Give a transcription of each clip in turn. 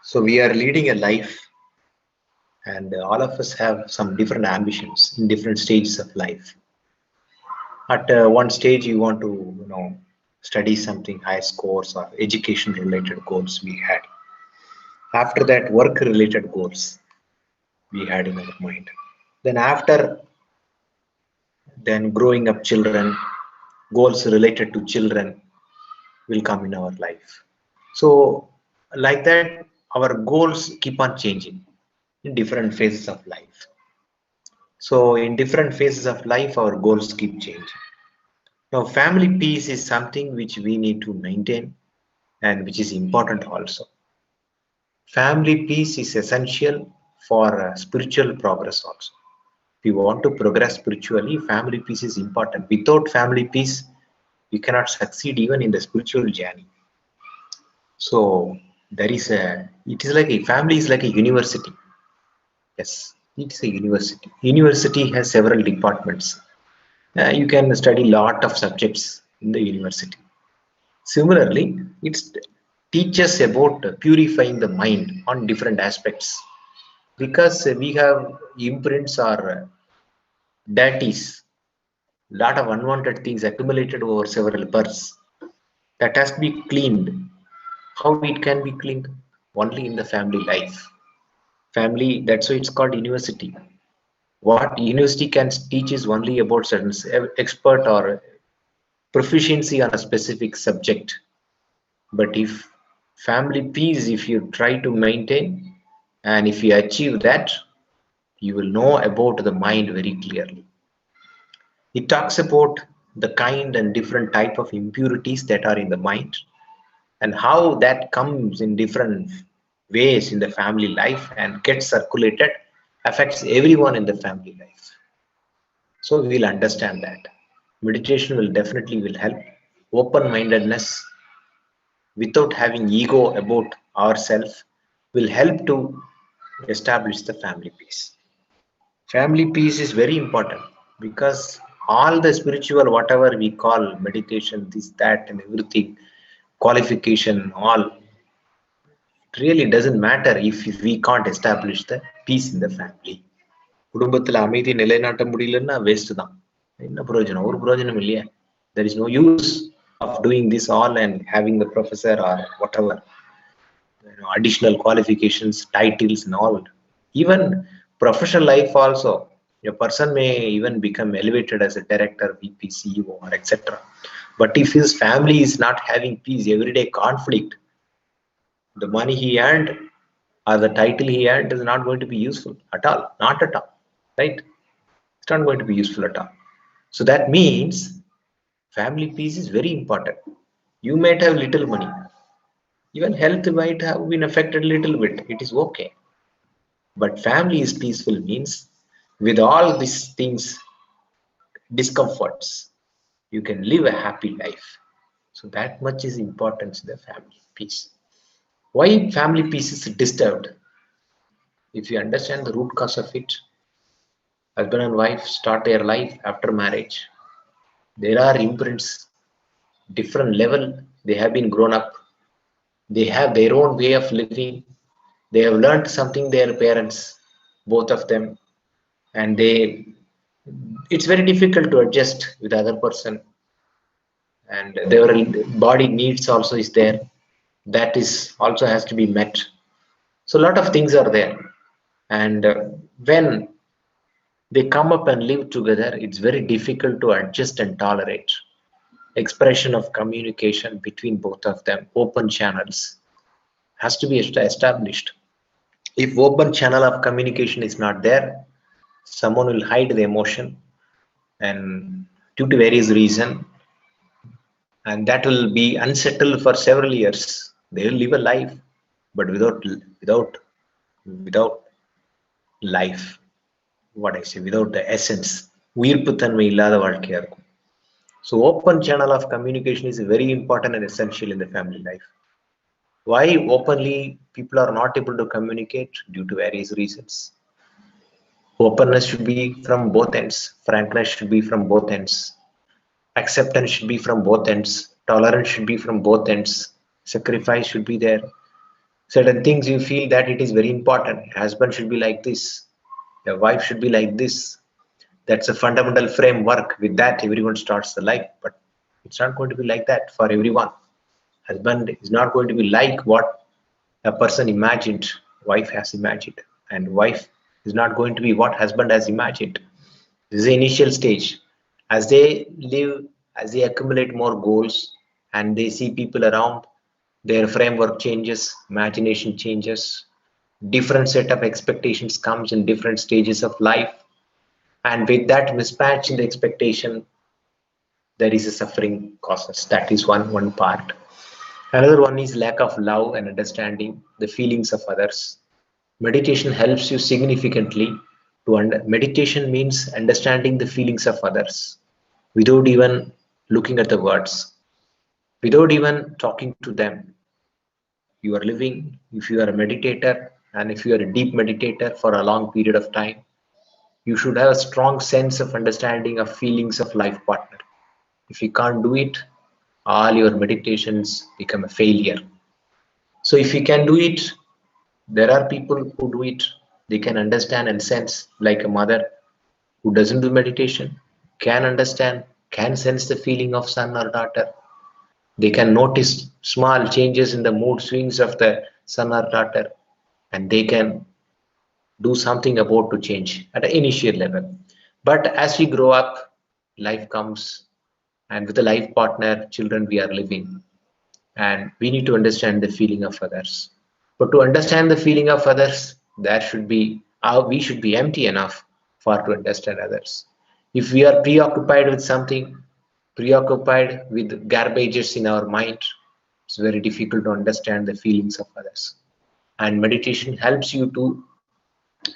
So we are leading a life, and all of us have some different ambitions in different stages of life. At one stage, you want to, study something high scores or education related goals we had. After that, work related goals we had in our mind. Then after then growing up children, goals related to children will come in our life. So like that, our goals keep on changing in different phases of life. So in different phases of life, our goals keep changing. Now, family peace is something which we need to maintain and which is important also. Family peace is essential for spiritual progress also. If you want to progress spiritually, family peace is important. Without family peace, you cannot succeed even in the spiritual journey. So it is like a family is like a university. Yes, it's a university. University has several departments. You can study lot of subjects in the university. Similarly, it teaches about purifying the mind on different aspects because we have imprints or deities, lot of unwanted things accumulated over several births that has to be cleaned. How it can be cleaned? Only in the family life. Family, that's why it's called university. What university can teach is only about certain expert or proficiency on a specific subject. But if family peace, if you try to maintain and if you achieve that, you will know about the mind very clearly. It talks about the kind and different type of impurities that are in the mind and how that comes in different ways in the family life and gets circulated, affects everyone in the family life. So we'll understand that. Meditation will definitely will help. Open-mindedness without having ego about ourselves will help to establish the family peace. Family peace is very important because all the spiritual, whatever we call meditation, this, that, and everything, qualification, all, it really doesn't matter if we can't establish the peace in the family. குடும்பத்துல அமைதி நிலைநாட்ட முடியலன்னா waste தான். என்ன பிரயோஜனம்? ஒரு பிரயோஜனம் இல்லையே. There is no use of doing this all and having the professor or whatever, additional qualifications, titles and all. Even professional life also, a person may even become elevated as a director, VP, CEO, or etc. But if his family is not having peace, everyday conflict, the money he earned or the title he earned is not going to be useful at all. Not at all, right? It's not going to be useful at all. So that means family peace is very important. You might have little money, even health might have been affected a little bit, it is okay. But family is peaceful means with all these things, discomforts, you can live a happy life. So that much is importance in the family peace. Why family peace is disturbed? If you understand the root cause of it, husband and wife start their life after marriage. There are imprints, different level, they have been grown up, they have their own way of living, they have learned something their parents, both of them, and it's very difficult to adjust with the other person, and their body needs also is there, that is also has to be met. So a lot of things are there, and when they come up and live together, it's very difficult to adjust and tolerate. Expression of communication between both of them, open channels has to be established. If open channel of communication is not there, someone will hide the emotion, and due to various reason, and that will be unsettled for several years. They will live a life, but without life, what I say, without the essence, உயிர்ப்பு தன்மை இல்லாத வாழ்க்கையா இருக்கும். So open channel of communication is very important and essential in the family life. Why openly people are not able to communicate? Due to various reasons. Openness should be from both ends, frankness should be from both ends, acceptance should be from both ends, tolerance should be from both ends, sacrifice should be there. Certain things you feel that it is very important. A husband should be like this, a wife should be like this. That's a fundamental framework. With that, everyone starts the life, but it's not going to be like that for everyone. Husband is not going to be like what a person imagined wife has imagined, and wife is not going to be what husband has imagined. This is the initial stage. As they live, as they accumulate more goals and they see people around, their framework changes, imagination changes, different set of expectations comes in different stages of life, and with that mismatch in the expectation, there is a suffering causes. That is one part. Another one is lack of love and understanding the feelings of others. Meditation helps you significantly to meditation means understanding the feelings of others without even looking at the words, without even talking to them. You are living, if you are a meditator and if you are a deep meditator for a long period of time, you should have a strong sense of understanding of feelings of life partner. If you can't do it, all your meditations become a failure. So if you can do it, there are people who do it. They can understand and sense, like a mother who doesn't do meditation, can understand, can sense the feeling of son or daughter. They can notice small changes in the mood swings of the son or daughter, and they can do something about to change at an initial level. But as we grow up, life comes, and with a life partner, children we are living, and we need to understand the feeling of others. But to understand the feeling of others, there should be we should be empty enough for to understand others. If we are preoccupied with something, preoccupied with garbages in our mind, it's very difficult to understand the feelings of others. And meditation helps you to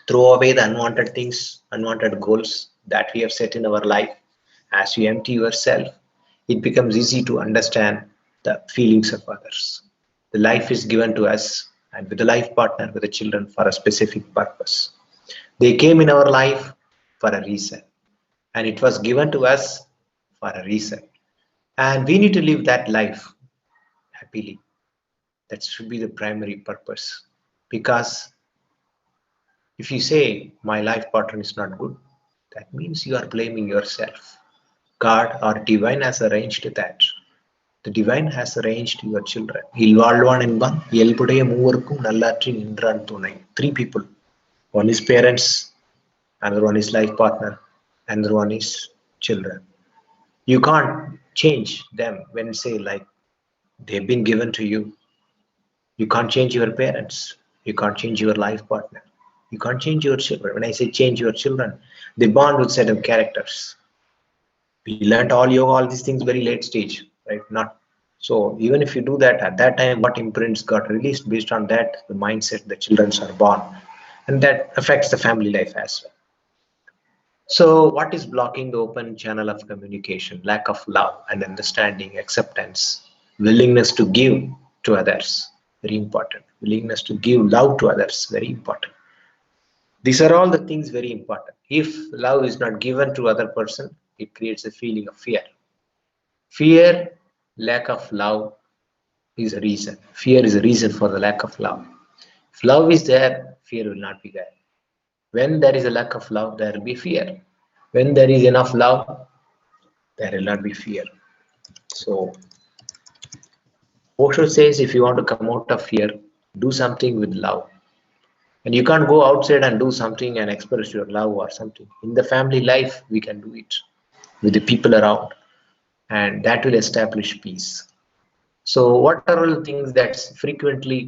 throw away the unwanted things, unwanted goals that we have set in our life. As you empty yourself, it becomes easy to understand the feelings of others. The life is given to us, and with the life partner, with the children, for a specific purpose. They came in our life for a reason, and it was given to us for a reason. And we need to live that life happily. That should be the primary purpose. Because if you say, my life partner is not good, that means you are blaming yourself. God or divine has arranged that. The divine has arranged your children. இல்வாழ்வான் என்பான் இயல்புடைய மூவருக்கும் நல்லாற்றி நின்றான் துணை. Three people. One is parents, another one is life partner, another one is children. You can't change them when say like they've been given to you. You can't change your parents. You can't change your life partner. You can't change your children. When I say change your children, they bond with set of characters. We learned all yoga, all these things very late stage, right? Not so. Even if you do that at that time, what imprints got released based on that, the mindset the children are born, and that affects the family life as well. So what is blocking the open channel of communication? Lack of love and understanding, acceptance, willingness to give to others, very important. Willingness to give love to others, very important. These are all the things very important. If love is not given to other person, it creates a feeling of fear. Fear, lack of love is a reason. Fear is a reason for the lack of love. If love is there, fear will not be there. When there is a lack of love, there will be fear. When there is enough love, there will not be fear. So, Osho says if you want to come out of fear, do something with love. And you can't go outside and do something and express your love or something. In the family life, we can do it with the people around, and that will establish peace. So what are all the things that's frequently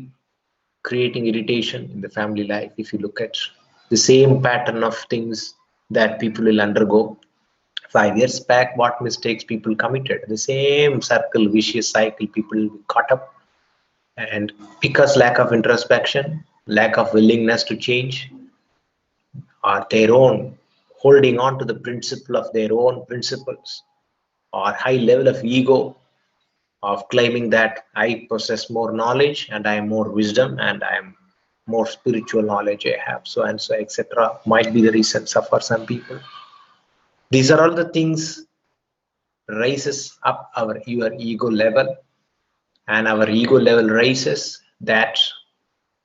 creating irritation in the family life? If you look at the same pattern of things that people will undergo, 5 years back, what mistakes people committed, the same circle, vicious cycle, people will be caught up. And because lack of introspection, lack of willingness to change, or their own holding on to the principle of their own principles, or high level of ego of claiming that I possess more knowledge and I am more wisdom and I am more spiritual knowledge I have, so and so, etc., might be the reason for some people. These are all the things raises up your ego level, and our ego level raises that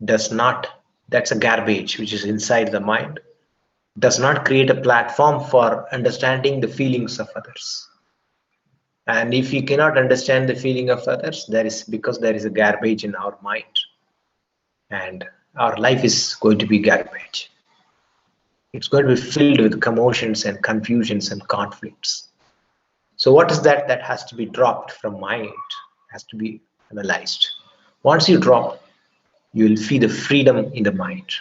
does not, that's a garbage which is inside the mind, does not create a platform for understanding the feelings of others. And if you cannot understand the feeling of others, that is because there is a garbage in our mind, and our life is going to be garbage. It's going to be filled with commotions and confusions and conflicts. So what is that that has to be dropped from mind, has to be analyzed. Once you drop, you will feel the freedom in the mind.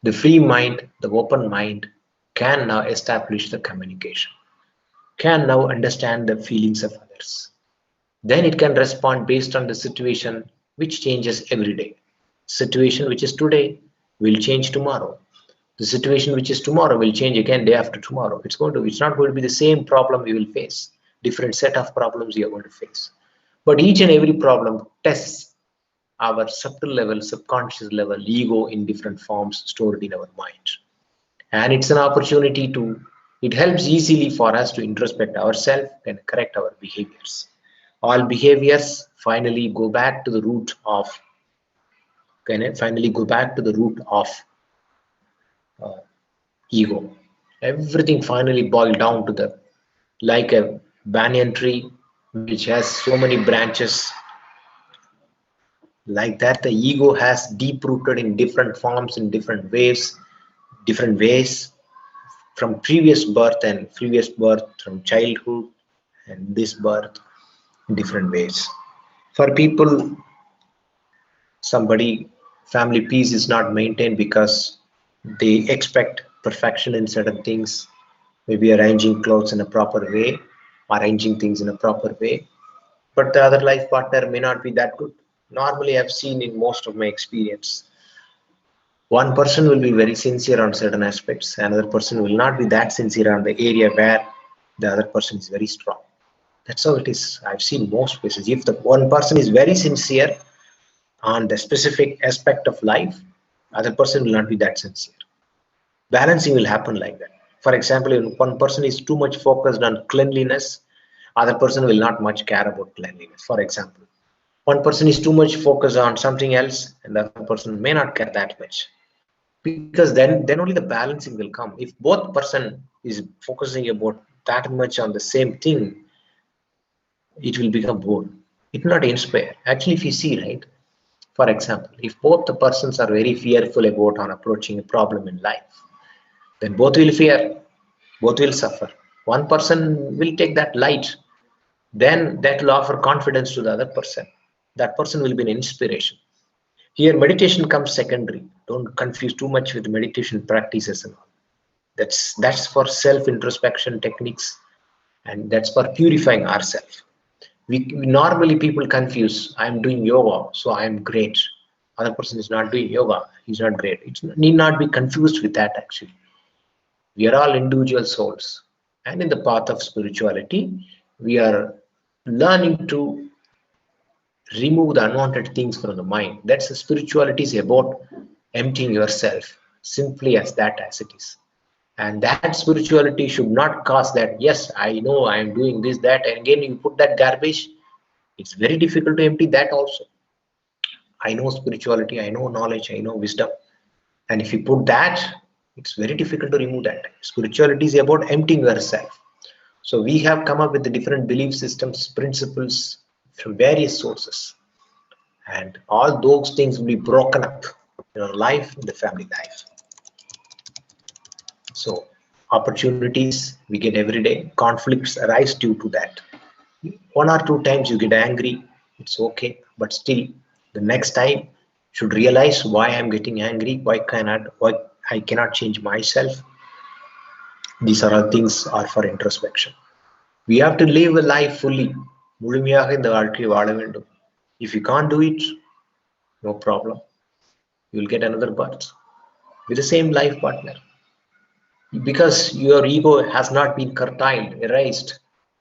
The free mind, the open mind can now establish the communication, can now understand the feelings of others. Then it can respond based on the situation, which changes every day. Situation which is today will change tomorrow. The situation which is tomorrow will change again day after tomorrow. It's not going to be the same problem we will face. Different set of problems you are going to face. But each and every problem tests our subtle level, subconscious level, ego in different forms stored in our mind. And it's an opportunity to, it helps easily for us to introspect ourselves and correct our behaviors. All behaviors finally go back to the root of, uh, ego. Everything finally boiled down to the, like a banyan tree which has so many branches, like that the ego has deep rooted in different forms, in different ways, from previous birth and previous birth, from childhood and this birth, in different ways. For people, somebody, family peace is not maintained because they expect perfection in certain things, maybe arranging clothes in a proper way, arranging things in a proper way, but the other life partner may not be that good. Normally, I've seen in most of my experience, one person will be very sincere on certain aspects, another person will not be that sincere on the area where the other person is very strong. That's how it is. I've seen most places. If the one person is very sincere on the specific aspect of life, other person will not be that sincere. Balancing will happen like that. For example, if one person is too much focused on cleanliness, other person will not much care about cleanliness. For example, one person is too much focused on something else, and the other person may not care that much. Because then only the balancing will come. If both person is focusing about that much on the same thing, it will become bored. It will not inspire. Actually, if you see, right, for example, if both the persons are very fearful about on approaching a problem in life, then both will fear, both will suffer. One person will take that light, then that will offer confidence to the other person. That person will be an inspiration. Here, meditation comes secondary. Don't confuse too much with meditation practices and all. That's for self-introspection techniques, and that's for purifying ourselves. We normally people confuse. I'm doing yoga, so I'm great. Other person is not doing yoga, he's not great. It need not be confused with that. Actually, we are all individual souls, and in the path of spirituality, we are learning to remove the unwanted things from the mind. That's the spirituality is about emptying yourself, simply as that as it is. And that spirituality should not cause that, yes, I know I am doing this, that, and again you put that garbage, it's very difficult to empty that also. I know spirituality, I know knowledge, I know wisdom. And if you put that, it's very difficult to remove that. Spirituality is about emptying yourself. So we have come up with the different belief systems, principles from various sources. And all those things will be broken up in our life, in the family life. So opportunities we get every day, conflicts arise due to that. One or two times you get angry, it's okay, but still the next time should realize why I'm getting angry, why I cannot change myself. These are all things are for introspection. We have to live a life fully. முழுமையாக இந்த வாழ்க்கையை வாழ வேண்டும். If you can't do it, no problem. You will get another birth with the same life partner. Because your ego has not been curtailed, erased,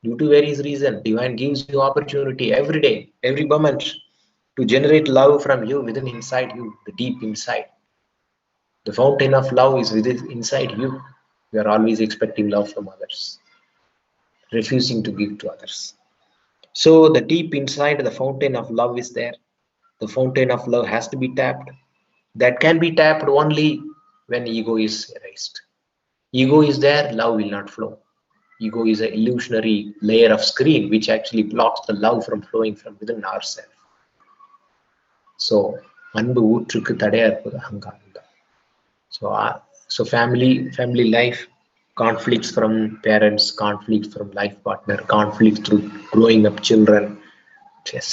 due to various reasons, divine gives you opportunity every day, every moment, to generate love from you within inside you, the deep inside. The fountain of love is within inside you. You are always expecting love from others, refusing to give to others. So the deep inside, the fountain of love is there. The fountain of love has to be tapped. That can be tapped only when ego is erased. Ego is there, love will not flow. Ego is an illusionary layer of screen which actually blocks the love from flowing from within ourselves. So அன்பு ஊற்றுக்கு தடையா இருப்பது அகங்காரம் தான். So family life, conflicts from parents, conflicts from life partner, conflicts through growing up children,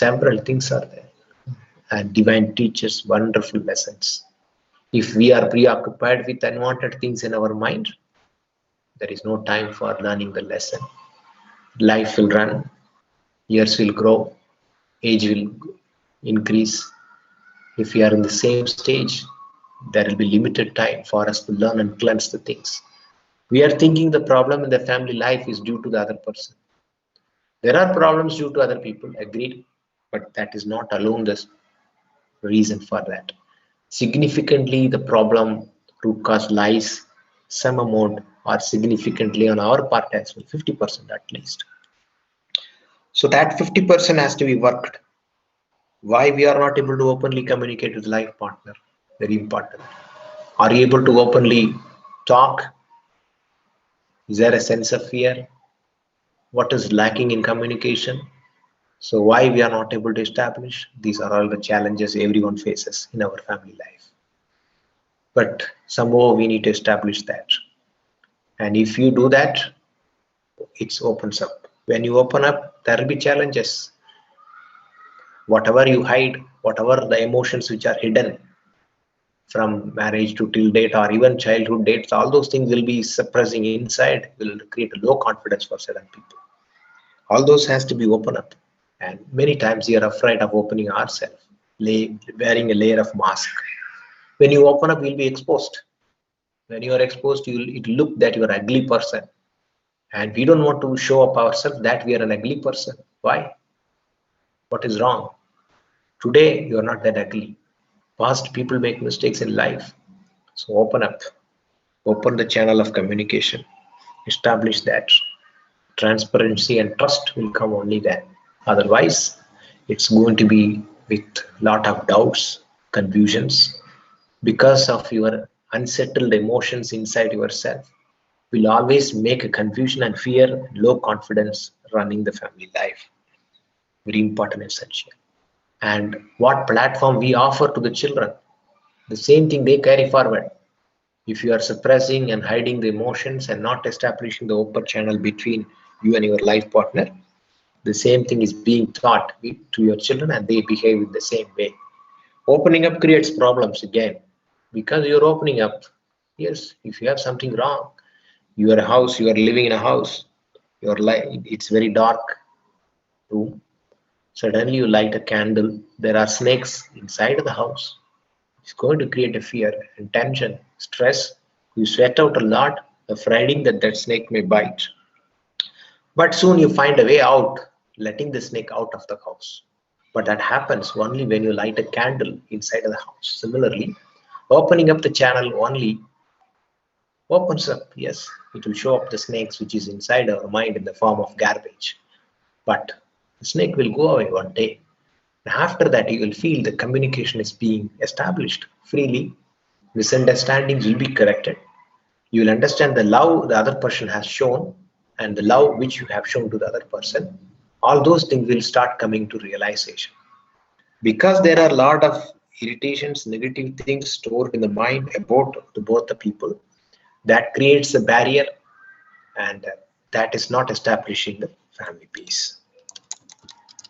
several things are there. And divine teaches wonderful lessons. If we are preoccupied with unwanted things in our mind, there is no time for learning the lesson. Life will run, years will grow, age will increase. If we are in the same stage, there will be limited time for us to learn and cleanse the things. We are thinking the problem in the family life is due to the other person. There are problems due to other people, agreed, but that is not alone the reason for that. Significantly, the problem root cause lies some amount or significantly on our part as well, 50% at least. So that 50% has to be worked. Why we are not able to openly communicate with life partner? Very important. Are you able to openly talk? Is there a sense of fear? What is lacking in communication? So why we are not able to establish? These are all the challenges everyone faces in our family life. But somehow we need to establish that. And if you do that, it opens up. When you open up, there will be challenges. Whatever you hide, whatever the emotions which are hidden from marriage to till date or even childhood dates, all those things will be suppressing inside, will create a low confidence for certain people. All those has to be opened up. And many times we are afraid of opening ourselves, wearing a layer of mask. When you open up, you'll be exposed. When you are exposed, it will look that you are an ugly person. And we don't want to show up ourselves that we are an ugly person. Why? What is wrong? Today, you are not that ugly. Past people make mistakes in life. So open up. Open the channel of communication. Establish that. Transparency and trust will come only then. Otherwise, it's going to be with a lot of doubts, confusions, because of your unsettled emotions inside yourself. Will always make a confusion and fear, low confidence running the family life. Very important, essential. And what platform we offer to the children, the same thing they carry forward. If you are suppressing and hiding the emotions and not establishing the open channel between you and your life partner, the same thing is being taught to your children and they behave in the same way. Opening up creates problems again, because you're opening up. Yes, if you have something wrong, you are a house, you are living in a house, your light, it's very dark room. Suddenly you light a candle, there are snakes inside the house. It's going to create a fear and tension, stress. You sweat out a lot, afraid that that snake may bite. But soon you find a way out, letting the snake out of the house. But that happens only when you light a candle inside of the house. Similarly, opening up the channel only opens up. Yes, it will show up the snakes which is inside our mind in the form of garbage. But the snake will go away one day. After that, you will feel the communication is being established freely. Misunderstandings will be corrected. You will understand the love the other person has shown and the love which you have shown to the other person. All those things will start coming to realization. Because there are a lot of irritations, negative things stored in the mind about both the people, that creates a barrier, and that is not establishing the family peace.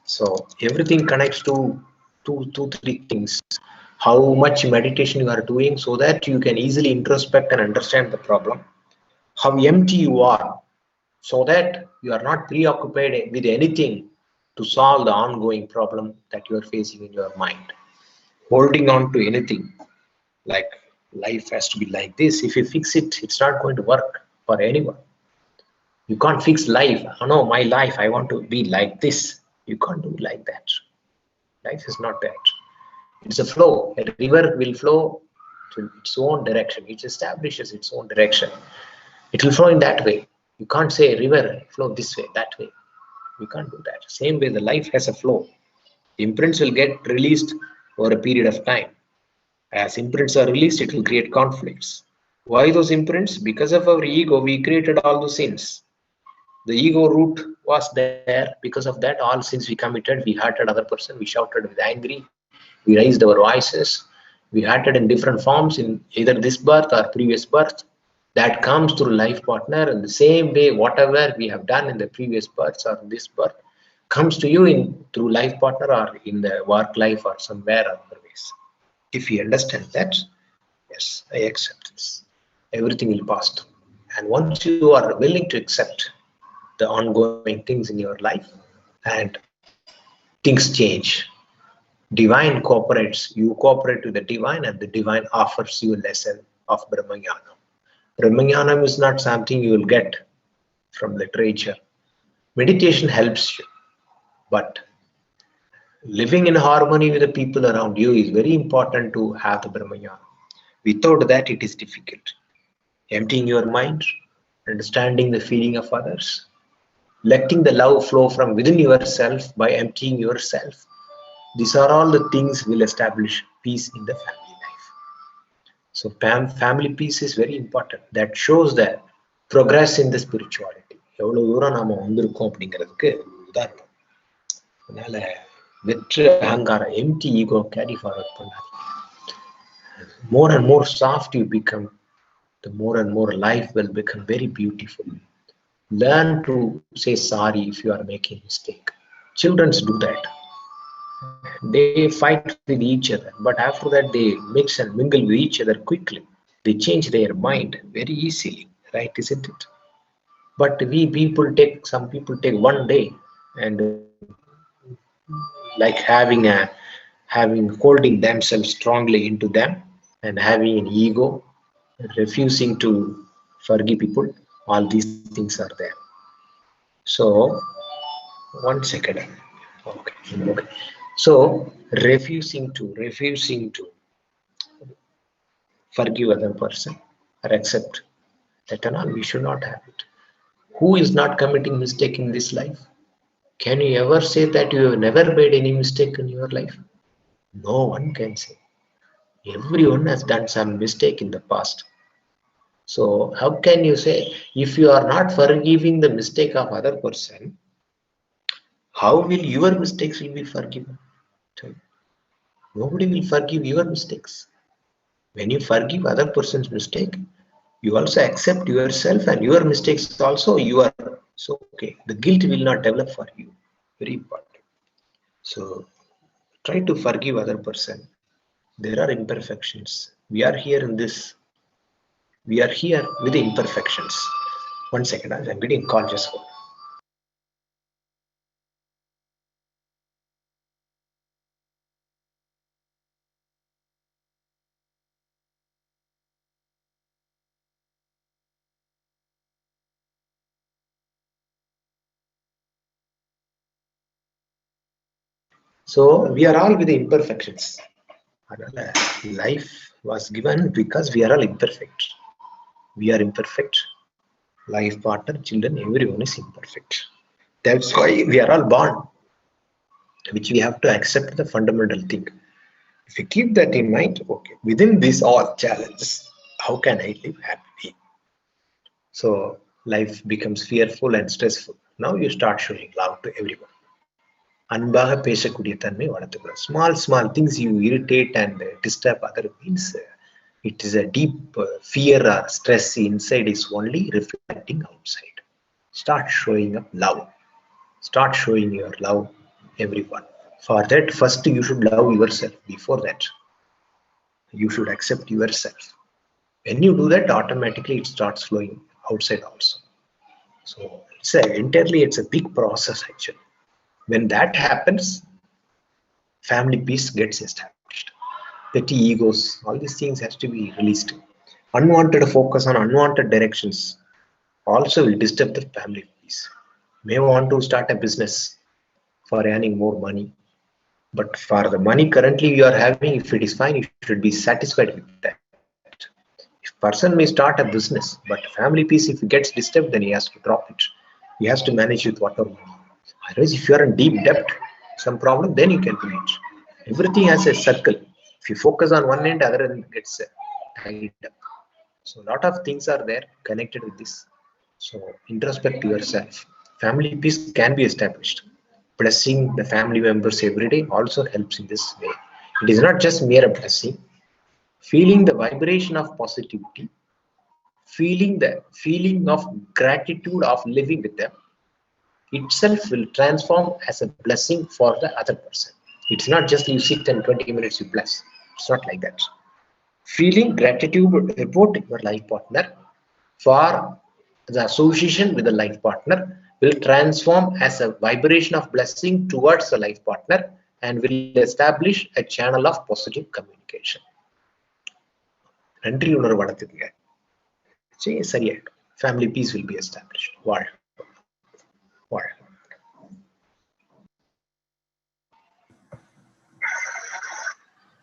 So everything connects to three things. How much meditation you are doing so that you can easily introspect and understand the problem. How empty you are so that you are not preoccupied with anything to solve the ongoing problem that you are facing in your mind. Holding on to anything, like life has to be like this. If you fix it, it's not going to work for anyone. You can't fix life. Oh no, my life, I want to be like this. You can't do like that. Life is not that. It's a flow. A river will flow to its own direction. It establishes its own direction. It will flow in that way. You can't say river flow this way, that way. We can't do that. Same way the life has a flow. Imprints will get released over a period of time. As imprints are released, it will create conflicts. Why those imprints? Because of our ego, we created all those sins. The ego root was there. Because of that, all sins we committed. We hurted other person. We shouted with angry. We raised our voices. We hurted in different forms in either this birth or previous birth. That comes through life partner. And the same way, whatever we have done in the previous births or this birth comes to you in through life partner or in the work life or somewhere or other ways. If you understand that, yes, I accept this. Everything will pass through. And once you are willing to accept the ongoing things in your life and things change, divine cooperates, you cooperate with the divine and the divine offers you a lesson of Brahmajnana. Brahmajnanam is not something you will get from literature. Meditation helps you, but living in harmony with the people around you is very important to have the Brahmajnana. Without that, it is difficult. Emptying your mind, understanding the feeling of others, letting the love flow from within yourself by emptying yourself. These are all the things will establish peace in the family life. So family peace is very important. That shows the progress in the spirituality. எவ்வளவு தூரம் நாம வந்திருக்கோம் அப்படிங்கிறதுக்கு உதாரணம். அதனால வெற்று அகங்காரம், empty ego carry forward பண்ணாதீங்க. More and more soft you become, the more and more life will become very beautiful. Learn to say sorry if you are making a mistake. Children do that. They fight with each other, but after that they mix and mingle with each other quickly. They change their mind very easily, right? Isn't it? But some people take one day and like having holding themselves strongly into them and having an ego, refusing to forgive people. All these things are there. So 1 second. Okay. So refusing to forgive other person or accept that and all, we should not have it. Who is not committing mistake in this life? Can you ever say that you have never made any mistake in your life? No one can say. Everyone has done some mistake in the past. So how can you say, if you are not forgiving the mistake of other person, how will your mistakes will be forgiven? Nobody will forgive your mistakes. When you forgive other person's mistake, you also accept yourself and your mistakes also. You are so okay. The guilt will not develop for you. Very important. So try to forgive other person. There are imperfections. We are here in this. We are here with the imperfections. 1 second, I'm getting a call, just hold. So we are all with the imperfections. Life was given because we are all imperfect. We are imperfect. Life partner, children, everyone is imperfect. That's why we are all born, which we have to accept the fundamental thing. If you keep that in mind, okay, within these all challenges, how can I live happily? So life becomes fearful and stressful. Now you start showing love to everyone. அன்பாக பேசக்கூடிய தன்மை வளர்த்துக்கிறோம். Small things you irritate and disturb other means it is a deep fear or stress inside is only reflecting outside. Start showing up love. Start showing your love everyone. For that, first you should love yourself. Before that, you should accept yourself. When you do that, automatically it starts flowing outside also. So it's a big process actually. When that happens, family peace gets established. Petty egos, all these things has to be released. Unwanted focus on unwanted directions also will disturb the family peace. May want to start a business for earning more money, but for the money currently you are having, if it is fine, you should be satisfied with that. If person may start a business, but family peace, if it gets disturbed, then he has to drop it. He has to manage with whatever money. Otherwise, if you are in deep debt, some problem, then you can do it. Everything has a circle. If you focus on one end, other end gets tied up. So a lot of things are there connected with this. So introspect yourself. Family peace can be established. Blessing the family members every day also helps in this way. It is not just mere blessing. Feeling the vibration of positivity, feeling the feeling of gratitude of living with them itself will transform as a blessing for the other person. It's not just you sit and 20 minutes you bless. It's not like that. Feeling gratitude about your life partner for the association with the life partner will transform as a vibration of blessing towards the life partner and will establish a channel of positive communication. நன்றி உணர்வு வளர்த்துக்குங்க. சரியாயிடும். Family peace will be established. வாழ்க.